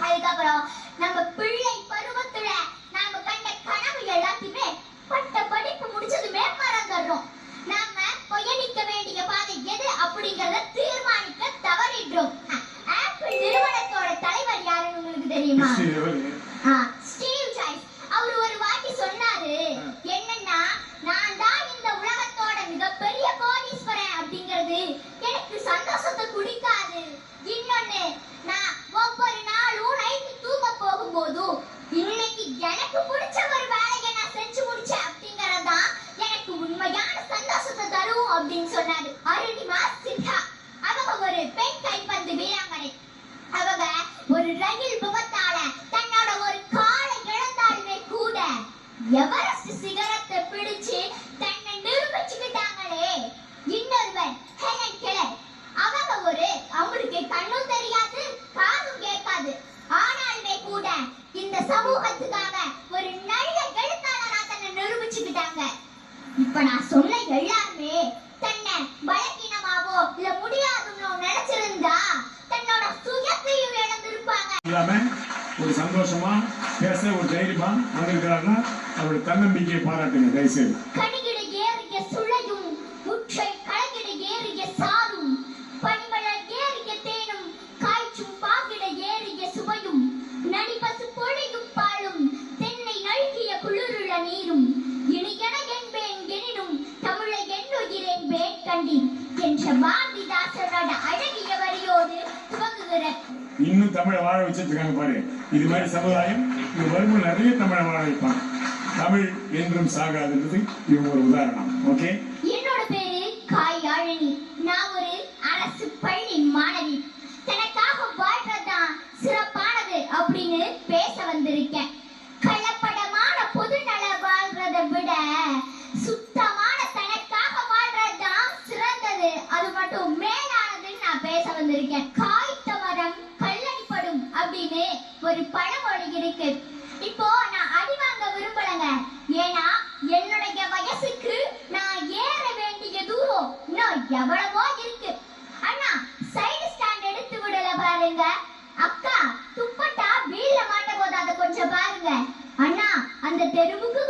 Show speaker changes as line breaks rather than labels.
அதுக்கப்புறம் நம்ம பிள்ளை பருவத்துல நாம கண்ட கனவு எல்லாத்தையுமே பட்ட படிப்பு முடிச்சதுமே மறந்துடுறோம். நாம பயணிக்க வேண்டிய பாதை எது அப்படிங்கறத தீர்மானிக்க தவறிடுறோம். ஆப்பிள் நிறுவனத்தோட தலைவர் யாருன்னு உங்களுக்கு தெரியுமா? Steve jobs. அவர் ஒரு வாட்டி சொன்னாரு, என்னன்னா நான் தான் இந்த உலகத்தோட மிகப்பெரிய கோடீஸ்வரன் அப்படிங்கிறது எனக்கு சந்தோஷத்தை குடிக்காது. இன்னொன்னு, நான் ஒவ்வொரு நாளும் நைட்டு தூங்க போகும்போதும் இன்னைக்கு எனக்கு பிடிச்ச ஒரு வேலையை நான் செஞ்சு முடிச்சேன் அப்படிங்கறதுதான் எனக்கு உண்மையான சந்தோஷத்தை தரும் அப்படின்னு சொன்னாரு. அருணிமா சின்ஹா அவங்க ஒரு பெண் கைப்பந்து வீராங்கனை. அவங்க ஒரு ரயில் விபத்தால தன்னோட ஒரு காலை இழந்தாலுமே கூட எவரெஸ்ட் சிகரத்தை பிடிச்சு தன்னை நிரூபிச்சுக்கிட்டாங்களே. இன்னொருவர் ஹெலன் கெல்லர். அவங்களுக்கு கண்ணும் தெரியாது காதும் கேட்காது, ஆனாலுமே கூட இந்த சமூகத்துக்காக ஒரு நல்ல எழுத்தாளரா தன்னை நிரூபிச்சுக்கிட்டாங்க. இப்ப நான் சொன்ன எல்லாருமே தன்னை பலகீனமாவோ இல்ல முடியாதுன்னு நினைச்சிருந்தா தன்னோட சுயத்தையும் இழந்திருப்பாங்க.
ஒரு சந்தோஷமா பேச ஒரு தைரியமா வந்திருக்கிறாங்கன்னா அவருடைய தன்னம்பிக்கையை பாராட்டுங்க தயவுசெய்து.
கணிகிட ஏறிய சுளையும் முற்றை கலகிட ஏறிய சாரும் பனிமலர் ஏறிய தேனும் காய்ச்சும் பாகிட ஏறிய சுவையும் நடிபசு பொழியும் பாலும் தென்னை நல்கிய குளிருள்ள நீரும் இனியன என்பேன் எனினும் தமிழை எண்ணுகிறேன் கண்டேன் என்ற பாரதிதாசனோட அழகிய வரியோடு துவங்குகிற
இன்னும் தமிழை வாழ வச்சிருக்காங்க பாரு. இது மாதிரி சமுதாயம் இது வரும்போது நிறைய தமிழை வாழ வைப்பாங்க. தமிழ் என்றும் சாகாதுன்றது இவங்க ஒரு உதாரணம். ஓகே,
என்னோட பேரு காயாழினி. நான் ஒரு அரசு பள்ளி மாணவி. தனக்காக வாழ்றதுதான் சிறப்பானது அப்படின்னு பேச வந்திருக்கேன். கலப்படமான பொது நல வாழ்றதை விட சுத்தமான தனக்காக வாழ்றதுதான் சிறந்தது, அது மட்டும் மேலானதுன்னு நான் பேச வந்திருக்கேன். காய்த்த மரம் கல்லடிப்படும் அப்படின்னு ஒரு பழமொழி இருக்கு. இப்போ நான் அடி வாங்க விரும்பலங்க. ஏன்னா என்னுடைய வயசுக்கு நான் ஏற வேண்டிய தூரம் இன்னும் எவ்வளவோ இருக்கு. அண்ணா சைடு ஸ்டாண்ட் எடுத்து விடல பாருங்க. அக்கா துப்பட்டா வீல்ல மாட்ட போது அதை கொஞ்சம் பாருங்க. அண்ணா அந்த தெருவுக்கு